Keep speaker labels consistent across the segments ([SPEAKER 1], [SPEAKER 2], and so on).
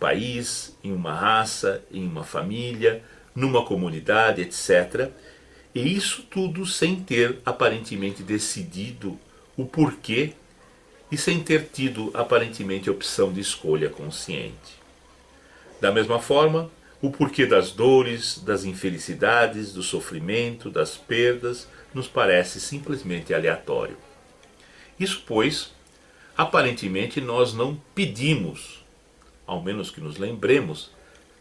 [SPEAKER 1] país, em uma raça, em uma família, numa comunidade, etc. E isso tudo sem ter aparentemente decidido o porquê e sem ter tido aparentemente opção de escolha consciente. Da mesma forma, o porquê das dores, das infelicidades, do sofrimento, das perdas, nos parece simplesmente aleatório. Isso, pois, aparentemente nós não pedimos, ao menos que nos lembremos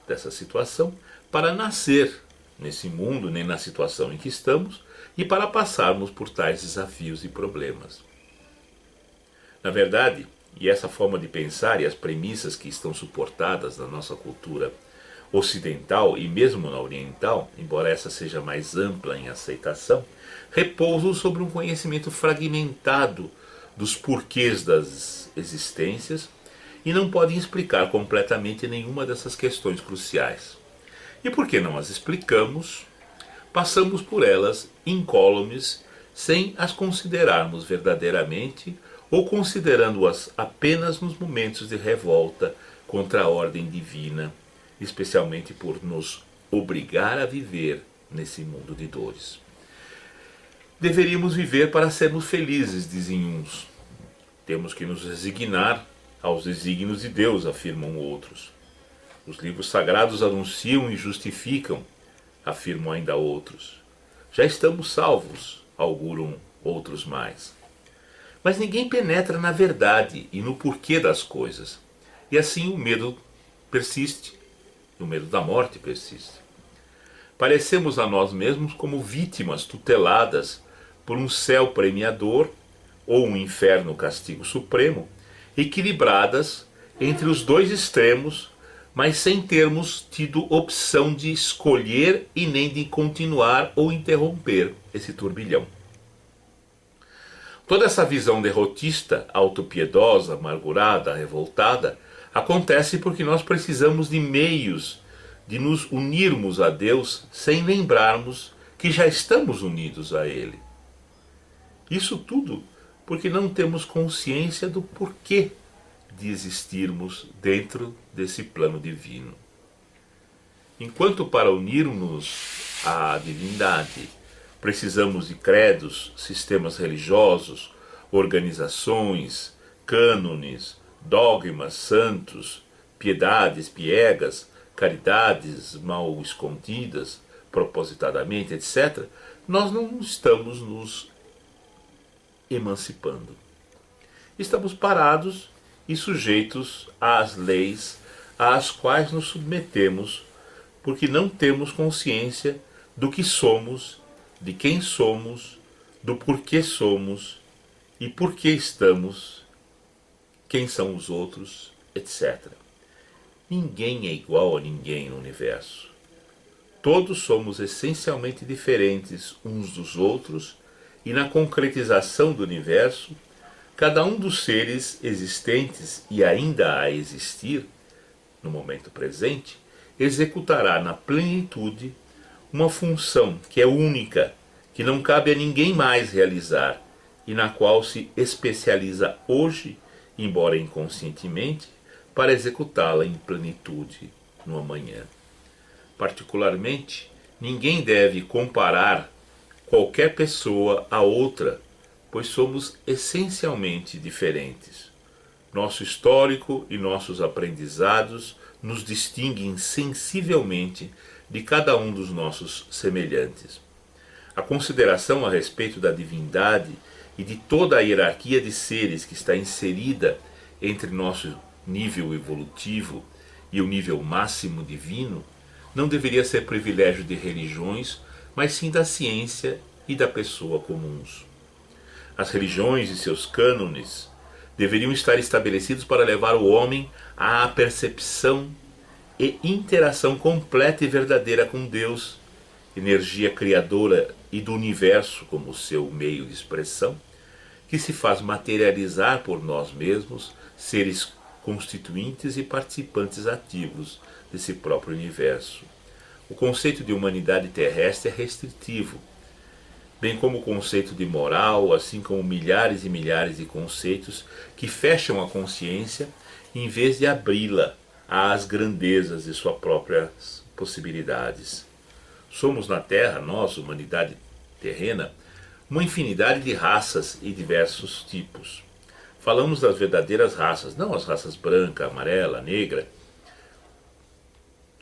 [SPEAKER 1] dessa situação, para nascer nesse mundo, nem na situação em que estamos, e para passarmos por tais desafios e problemas. Na verdade, e essa forma de pensar e as premissas que estão suportadas na nossa cultura ocidental e mesmo na oriental, embora essa seja mais ampla em aceitação, repousam sobre um conhecimento fragmentado dos porquês das existências e não podem explicar completamente nenhuma dessas questões cruciais. E porque não as explicamos, passamos por elas incólumes sem as considerarmos verdadeiramente ou considerando-as apenas nos momentos de revolta contra a ordem divina, especialmente por nos obrigar a viver nesse mundo de dores. Deveríamos viver para sermos felizes, dizem uns. Temos que nos resignar aos desígnios de Deus, afirmam outros. Os livros sagrados anunciam e justificam, afirmam ainda outros. Já estamos salvos, auguram outros mais. Mas ninguém penetra na verdade e no porquê das coisas. E assim o medo persiste. O medo da morte persiste. Parecemos a nós mesmos como vítimas tuteladas por um céu premiador ou um inferno castigo supremo, equilibradas entre os dois extremos, mas sem termos tido opção de escolher e nem de continuar ou interromper esse turbilhão. Toda essa visão derrotista, autopiedosa, amargurada, revoltada, acontece porque nós precisamos de meios de nos unirmos a Deus sem lembrarmos que já estamos unidos a Ele. Isso tudo porque não temos consciência do porquê de existirmos dentro desse plano divino. Enquanto para unirmos à divindade precisamos de credos, sistemas religiosos, organizações, cânones, dogmas, santos, piedades, piegas, caridades mal escondidas, propositadamente, etc., nós não estamos nos emancipando. Estamos parados e sujeitos às leis às quais nos submetemos, porque não temos consciência do que somos, de quem somos, do porquê somos e por que estamos, quem são os outros, etc. Ninguém é igual a ninguém no universo. Todos somos essencialmente diferentes uns dos outros e na concretização do universo, cada um dos seres existentes e ainda a existir, no momento presente, executará na plenitude uma função que é única, que não cabe a ninguém mais realizar e na qual se especializa hoje, embora inconscientemente, para executá-la em plenitude no amanhã. Particularmente, ninguém deve comparar qualquer pessoa a outra, pois somos essencialmente diferentes. Nosso histórico e nossos aprendizados nos distinguem sensivelmente de cada um dos nossos semelhantes. A consideração a respeito da divindade e de toda a hierarquia de seres que está inserida entre nosso nível evolutivo e o nível máximo divino não deveria ser privilégio de religiões, mas sim da ciência e da pessoa comuns. As religiões e seus cânones deveriam estar estabelecidos para levar o homem à percepção e interação completa e verdadeira com Deus, energia criadora e do universo como seu meio de expressão, que se faz materializar por nós mesmos, seres constituintes e participantes ativos desse próprio universo. O conceito de humanidade terrestre é restritivo, bem como o conceito de moral, assim como milhares e milhares de conceitos que fecham a consciência em vez de abri-la às grandezas de suas próprias possibilidades. Somos na Terra, nós, humanidade terrena, uma infinidade de raças e diversos tipos. Falamos das verdadeiras raças, não as raças branca, amarela, negra,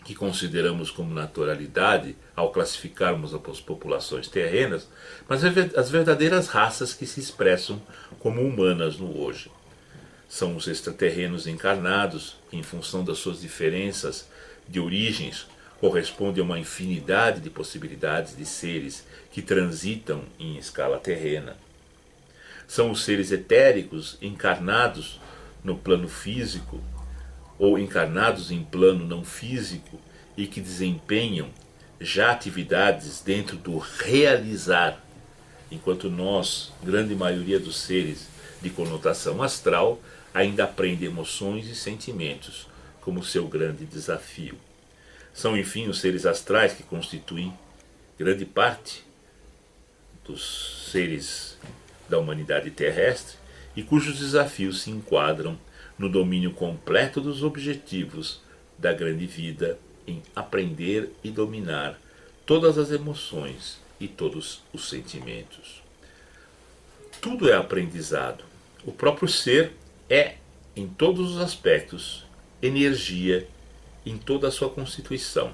[SPEAKER 1] que consideramos como naturalidade ao classificarmos as populações terrenas, mas as verdadeiras raças que se expressam como humanas no hoje. São os extraterrenos encarnados, que, em função das suas diferenças de origens, correspondem a uma infinidade de possibilidades de seres que transitam em escala terrena. São os seres etéricos encarnados no plano físico ou encarnados em plano não físico e que desempenham já atividades dentro do realizar, enquanto nós, grande maioria dos seres de conotação astral, ainda aprende emoções e sentimentos como seu grande desafio. São, enfim, os seres astrais que constituem grande parte dos seres da humanidade terrestre e cujos desafios se enquadram no domínio completo dos objetivos da grande vida em aprender e dominar todas as emoções e todos os sentimentos. Tudo é aprendizado. O próprio ser é, em todos os aspectos, energia em toda a sua constituição.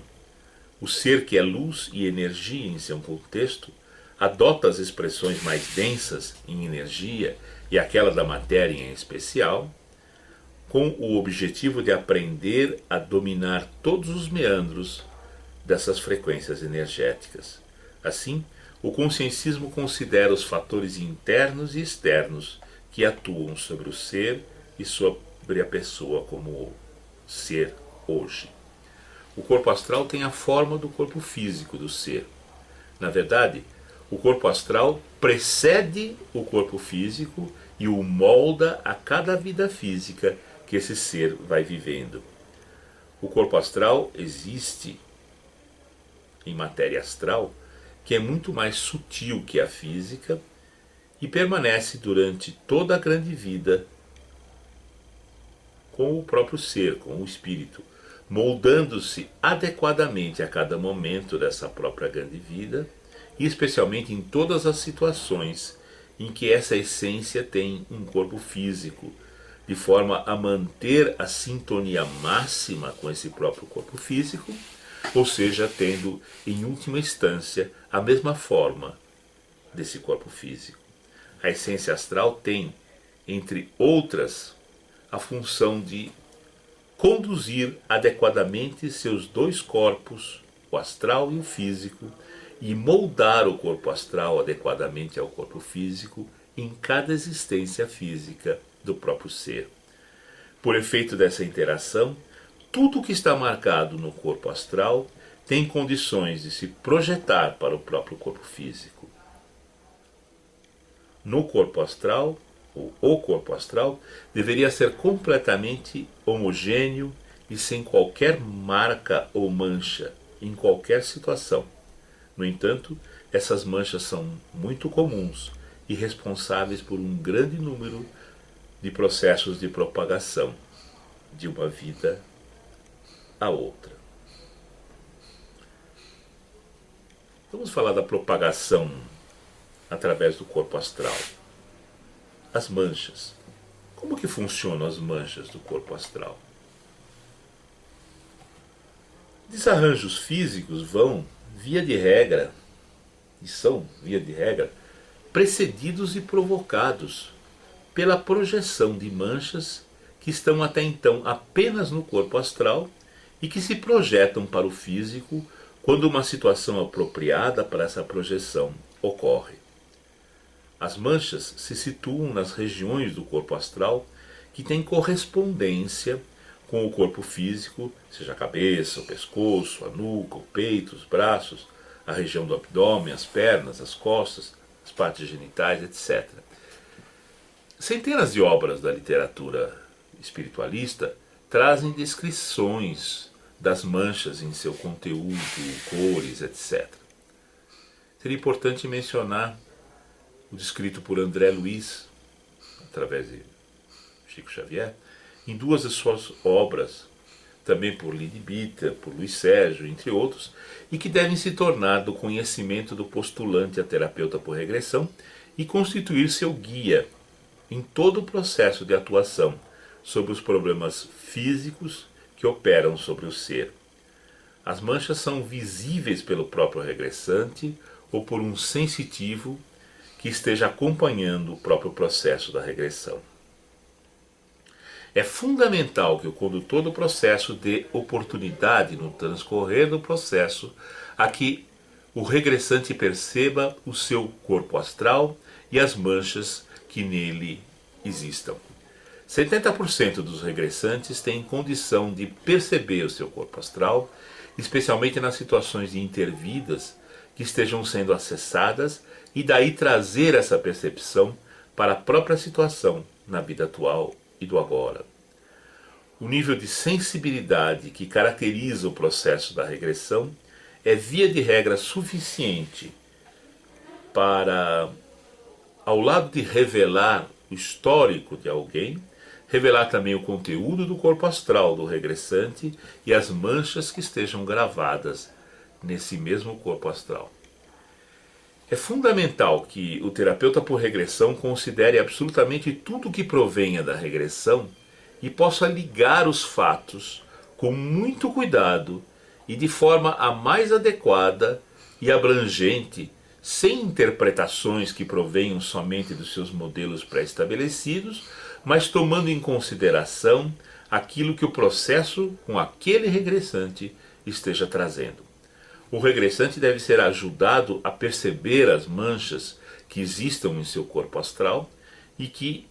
[SPEAKER 1] O ser que é luz e energia em seu contexto adota as expressões mais densas em energia e aquela da matéria em especial, com o objetivo de aprender a dominar todos os meandros dessas frequências energéticas. Assim, o consciencismo considera os fatores internos e externos que atuam sobre o ser e sobre a pessoa como ser hoje. O corpo astral tem a forma do corpo físico do ser. Na verdade, o corpo astral precede o corpo físico e o molda a cada vida física que esse ser vai vivendo. O corpo astral existe em matéria astral, que é muito mais sutil que a física e permanece durante toda a grande vida com o próprio ser, com o espírito, moldando-se adequadamente a cada momento dessa própria grande vida e especialmente em todas as situações em que essa essência tem um corpo físico, de forma a manter a sintonia máxima com esse próprio corpo físico, ou seja, tendo em última instância a mesma forma desse corpo físico. A essência astral tem, entre outras, a função de conduzir adequadamente seus dois corpos, o astral e o físico, e moldar o corpo astral adequadamente ao corpo físico em cada existência física do próprio ser. Por efeito dessa interação, tudo que está marcado no corpo astral tem condições de se projetar para o próprio corpo físico. No corpo astral, o corpo astral deveria ser completamente homogêneo e sem qualquer marca ou mancha em qualquer situação. No entanto, essas manchas são muito comuns e responsáveis por um grande número de processos de propagação de uma vida a outra. Vamos falar da propagação através do corpo astral. As manchas. Como que funcionam as manchas do corpo astral? Desarranjos físicos vão, via de regra, e são, via de regra, precedidos e provocados pela projeção de manchas que estão até então apenas no corpo astral e que se projetam para o físico quando uma situação apropriada para essa projeção ocorre. As manchas se situam nas regiões do corpo astral que têm correspondência com o corpo físico, seja a cabeça, o pescoço, a nuca, o peito, os braços, a região do abdômen, as pernas, as costas, as partes genitais, etc. Centenas de obras da literatura espiritualista trazem descrições das manchas em seu conteúdo, cores, etc. Seria importante mencionar o descrito por André Luiz, através de Chico Xavier, em duas de suas obras, também por Lydie Bitter, por Luiz Sérgio, entre outros, e que devem se tornar do conhecimento do postulante a terapeuta por regressão e constituir seu guia em todo o processo de atuação sobre os problemas físicos que operam sobre o ser. As manchas são visíveis pelo próprio regressante ou por um sensitivo que esteja acompanhando o próprio processo da regressão. É fundamental que o condutor do processo dê oportunidade no transcorrer do processo a que o regressante perceba o seu corpo astral e as manchas que nele existam. 70% dos regressantes têm condição de perceber o seu corpo astral, especialmente nas situações de intervidas que estejam sendo acessadas, e daí trazer essa percepção para a própria situação na vida atual e do agora. O nível de sensibilidade que caracteriza o processo da regressão é via de regra suficiente para, ao lado de revelar o histórico de alguém, revelar também o conteúdo do corpo astral do regressante e as manchas que estejam gravadas nesse mesmo corpo astral. É fundamental que o terapeuta por regressão considere absolutamente tudo que provenha da regressão e possa ligar os fatos com muito cuidado e de forma a mais adequada e abrangente, sem interpretações que provenham somente dos seus modelos pré-estabelecidos, mas tomando em consideração aquilo que o processo com aquele regressante esteja trazendo. O regressante deve ser ajudado a perceber as manchas que existam em seu corpo astral e que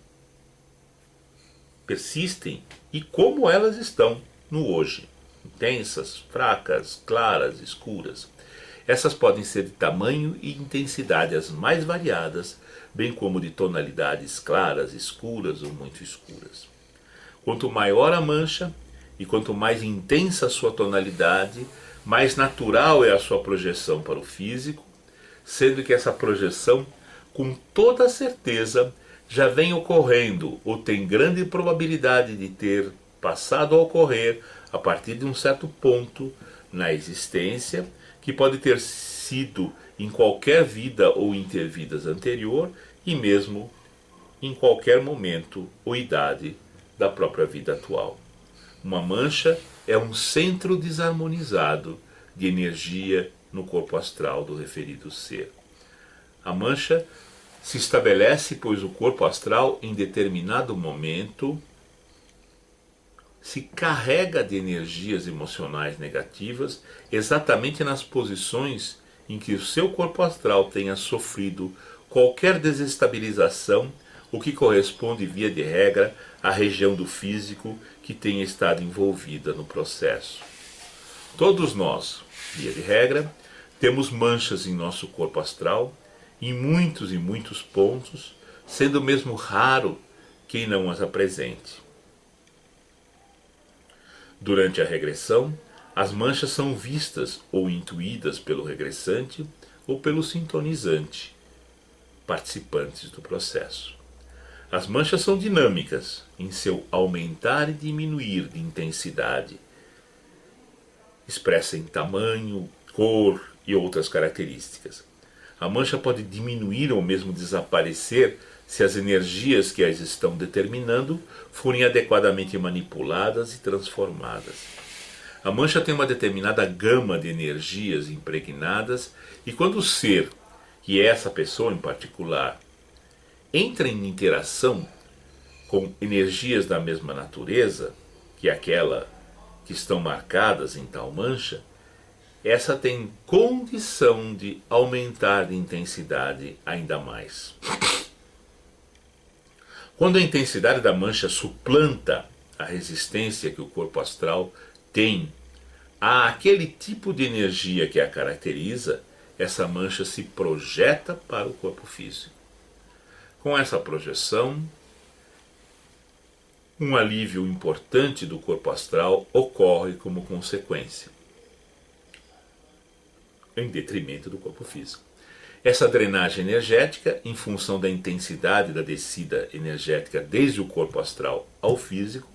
[SPEAKER 1] persistem e como elas estão no hoje. Intensas, fracas, claras, escuras. Essas podem ser de tamanho e intensidade as mais variadas, bem como de tonalidades claras, escuras ou muito escuras. Quanto maior a mancha e quanto mais intensa a sua tonalidade, mais natural é a sua projeção para o físico, sendo que essa projeção, com toda certeza, já vem ocorrendo ou tem grande probabilidade de ter passado a ocorrer a partir de um certo ponto na existência, que pode ter sido em qualquer vida ou intervidas anterior e mesmo em qualquer momento ou idade da própria vida atual. Uma mancha é um centro desarmonizado de energia no corpo astral do referido ser. A mancha se estabelece pois o corpo astral em determinado momento se carrega de energias emocionais negativas exatamente nas posições em que o seu corpo astral tenha sofrido qualquer desestabilização, o que corresponde via de regra à região do físico que tenha estado envolvida no processo. Todos nós, via de regra, temos manchas em nosso corpo astral, em muitos e muitos pontos, sendo mesmo raro quem não as apresente. Durante a regressão, as manchas são vistas ou intuídas pelo regressante ou pelo sintonizante, participantes do processo. As manchas são dinâmicas em seu aumentar e diminuir de intensidade. Expressa em tamanho, cor e outras características. A mancha pode diminuir ou mesmo desaparecer se as energias que as estão determinando forem adequadamente manipuladas e transformadas. A mancha tem uma determinada gama de energias impregnadas e quando o ser, e essa pessoa em particular, entra em interação com energias da mesma natureza, que é aquela que estão marcadas em tal mancha, essa tem condição de aumentar de intensidade ainda mais. Quando a intensidade da mancha suplanta a resistência que o corpo astral tem àquele tipo de energia que a caracteriza, essa mancha se projeta para o corpo físico. Com essa projeção, um alívio importante do corpo astral ocorre como consequência, em detrimento do corpo físico. Essa drenagem energética, em função da intensidade da descida energética desde o corpo astral ao físico,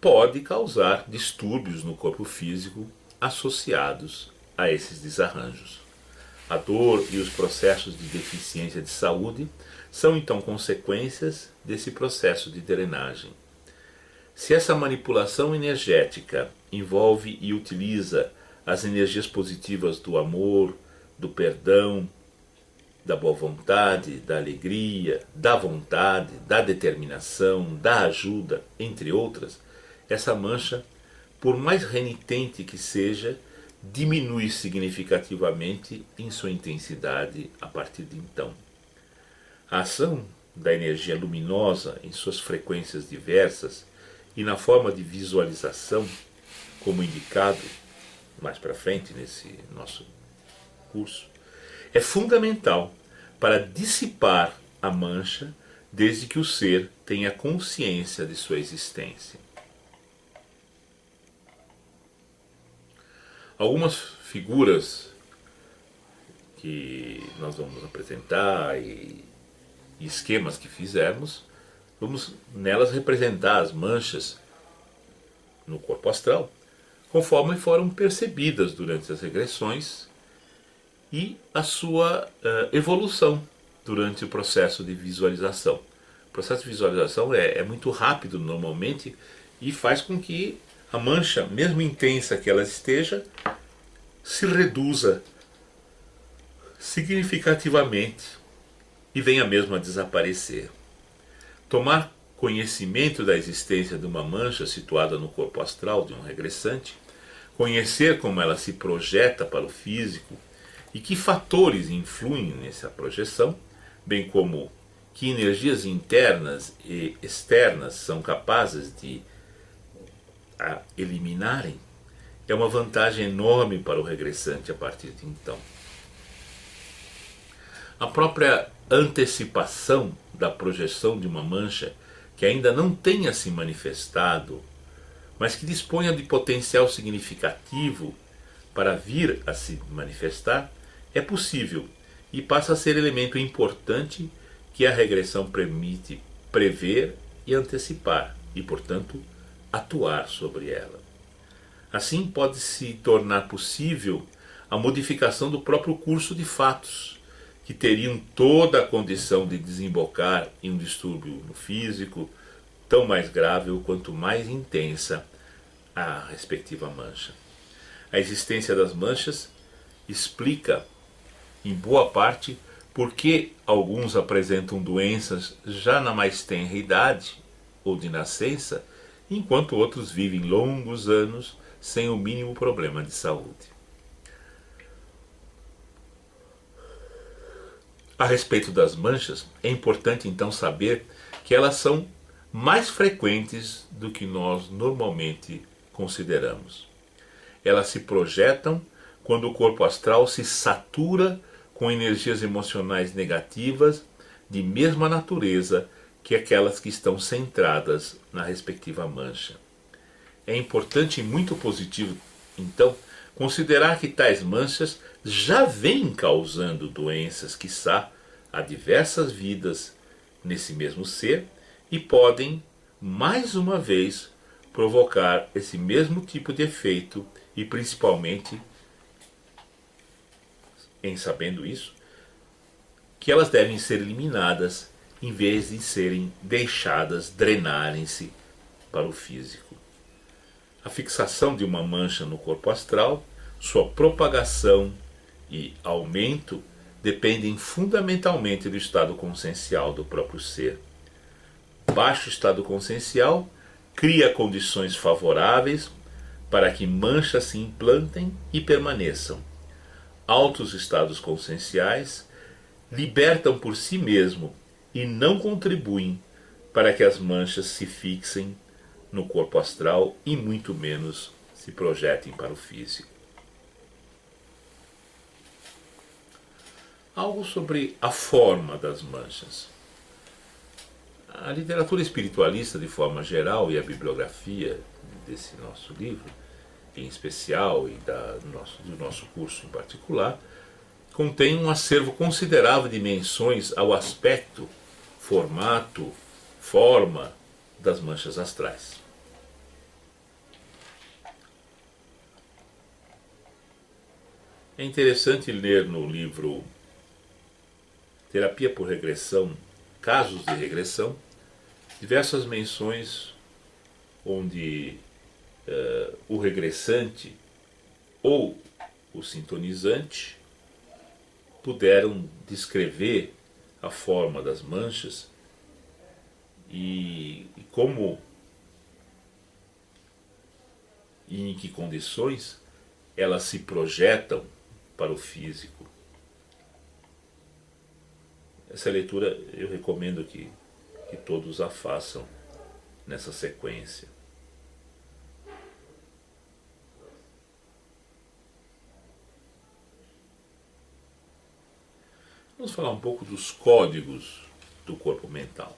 [SPEAKER 1] pode causar distúrbios no corpo físico associados a esses desarranjos. A dor e os processos de deficiência de saúde são então consequências desse processo de drenagem. Se essa manipulação energética envolve e utiliza as energias positivas do amor, do perdão, da boa vontade, da alegria, da vontade, da determinação, da ajuda, entre outras, essa mancha, por mais renitente que seja, diminui significativamente em sua intensidade a partir de então. A ação da energia luminosa em suas frequências diversas e na forma de visualização, como indicado mais para frente nesse nosso curso, é fundamental para dissipar a mancha desde que o ser tenha consciência de sua existência. Algumas figuras que nós vamos apresentar e esquemas que fizermos, vamos nelas representar as manchas no corpo astral, conforme foram percebidas durante as regressões e a sua evolução durante o processo de visualização. O processo de visualização é muito rápido normalmente e faz com que a mancha, mesmo intensa que ela esteja, se reduza significativamente e venha mesmo a desaparecer. Tomar conhecimento da existência de uma mancha situada no corpo astral de um regressante, conhecer como ela se projeta para o físico e que fatores influem nessa projeção, bem como que energias internas e externas são capazes de a eliminarem, é uma vantagem enorme para o regressante a partir de então. A própria antecipação da projeção de uma mancha que ainda não tenha se manifestado, mas que disponha de potencial significativo para vir a se manifestar, é possível e passa a ser elemento importante que a regressão permite prever e antecipar e, portanto, atuar sobre ela. Assim pode se tornar possível a modificação do próprio curso de fatos, que teriam toda a condição de desembocar em um distúrbio no físico, tão mais grave quanto mais intensa a respectiva mancha. A existência das manchas explica, em boa parte, por que alguns apresentam doenças já na mais tenra idade ou de nascença, enquanto outros vivem longos anos sem o mínimo problema de saúde. A respeito das manchas, é importante então saber que elas são mais frequentes do que nós normalmente consideramos. Elas se projetam quando o corpo astral se satura com energias emocionais negativas de mesma natureza que aquelas que estão centradas na respectiva mancha. É importante e muito positivo, então, considerar que tais manchas já vêm causando doenças, quiçá, há diversas vidas nesse mesmo ser e podem, mais uma vez, provocar esse mesmo tipo de efeito e, principalmente, em sabendo isso, que elas devem ser eliminadas em vez de serem deixadas drenarem-se para o físico. A fixação de uma mancha no corpo astral, sua propagação e aumento dependem fundamentalmente do estado consciencial do próprio ser. Baixo estado consciencial cria condições favoráveis para que manchas se implantem e permaneçam. Altos estados conscienciais libertam por si mesmo e não contribuem para que as manchas se fixem no corpo astral e muito menos se projetem para o físico. Algo sobre a forma das manchas. A literatura espiritualista, de forma geral, e a bibliografia desse nosso livro, em especial, e do nosso curso em particular, contém um acervo considerável de menções ao aspecto, formato, forma das manchas astrais. É interessante ler no livro Terapia por Regressão, Casos de Regressão, diversas menções onde o regressante ou o sintonizante puderam descrever a forma das manchas e como e em que condições elas se projetam para o físico. Essa leitura eu recomendo que todos a façam nessa sequência. Vamos falar um pouco dos códigos do corpo mental.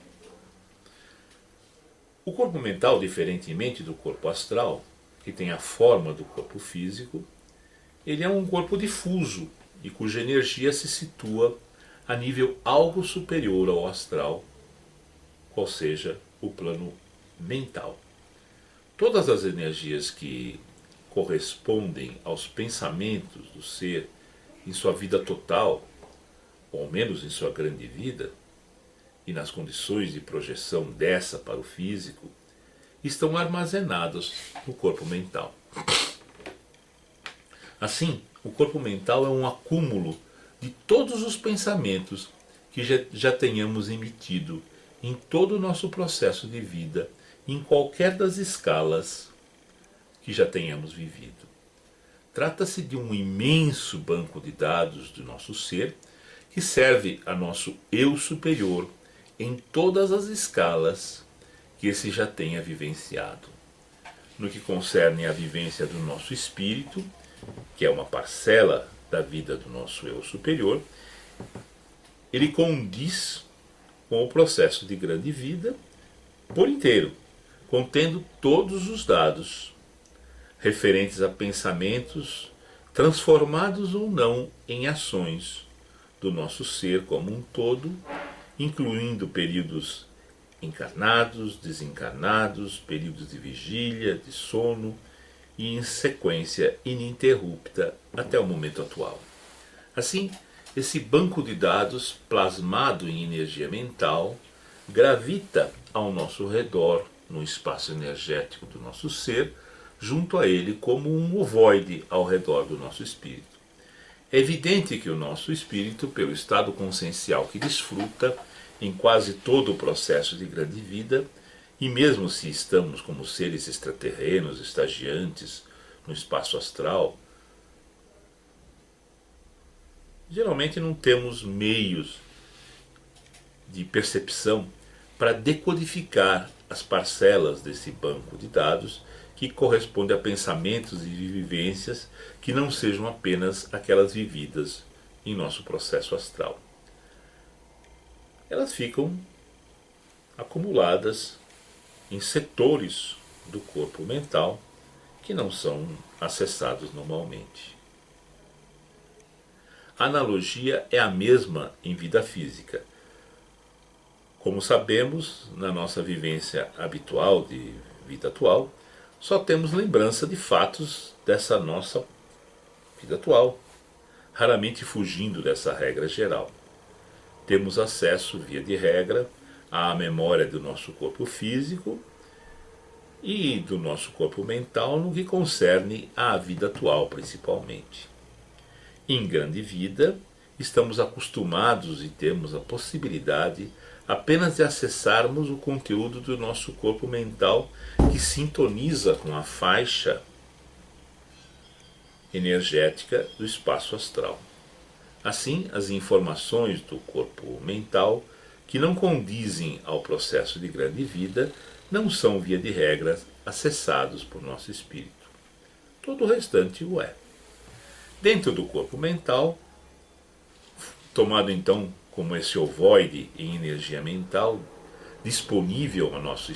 [SPEAKER 1] O corpo mental, diferentemente do corpo astral, que tem a forma do corpo físico, ele é um corpo difuso e cuja energia se situa a nível algo superior ao astral, qual seja o plano mental. Todas as energias que correspondem aos pensamentos do ser em sua vida total, ou ao menos em sua grande vida, e nas condições de projeção dessa para o físico, estão armazenadas no corpo mental. Assim, o corpo mental é um acúmulo de todos os pensamentos que já tenhamos emitido em todo o nosso processo de vida, em qualquer das escalas que já tenhamos vivido. Trata-se de um imenso banco de dados do nosso ser, que serve a nosso eu superior em todas as escalas que esse já tenha vivenciado. No que concerne à vivência do nosso espírito, que é uma parcela da vida do nosso eu superior, ele condiz com o processo de grande vida por inteiro, contendo todos os dados referentes a pensamentos transformados ou não em ações do nosso ser como um todo, incluindo períodos encarnados, desencarnados, períodos de vigília, de sono e em sequência ininterrupta até o momento atual. Assim, esse banco de dados plasmado em energia mental gravita ao nosso redor no espaço energético do nosso ser, junto a ele como um ovoide ao redor do nosso espírito. É evidente que o nosso espírito, pelo estado consciencial que desfruta em quase todo o processo de grande vida, e mesmo se estamos como seres extraterrenos, estagiantes, no espaço astral, geralmente não temos meios de percepção para decodificar as parcelas desse banco de dados que corresponde a pensamentos e vivências que não sejam apenas aquelas vividas em nosso processo astral. Elas ficam acumuladas em setores do corpo mental que não são acessados normalmente. A analogia é a mesma em vida física. Como sabemos, na nossa vivência habitual de vida atual, só temos lembrança de fatos dessa nossa vida atual, raramente fugindo dessa regra geral. Temos acesso, via de regra, à memória do nosso corpo físico e do nosso corpo mental no que concerne à vida atual, principalmente. Em grande vida, estamos acostumados e temos a possibilidade apenas de acessarmos o conteúdo do nosso corpo mental que sintoniza com a faixa energética do espaço astral. Assim, as informações do corpo mental que não condizem ao processo de grande vida não são, via de regra, acessados por nosso espírito. Todo o restante o é. Dentro do corpo mental, tomado então como esse ovoide em energia mental, disponível ao nosso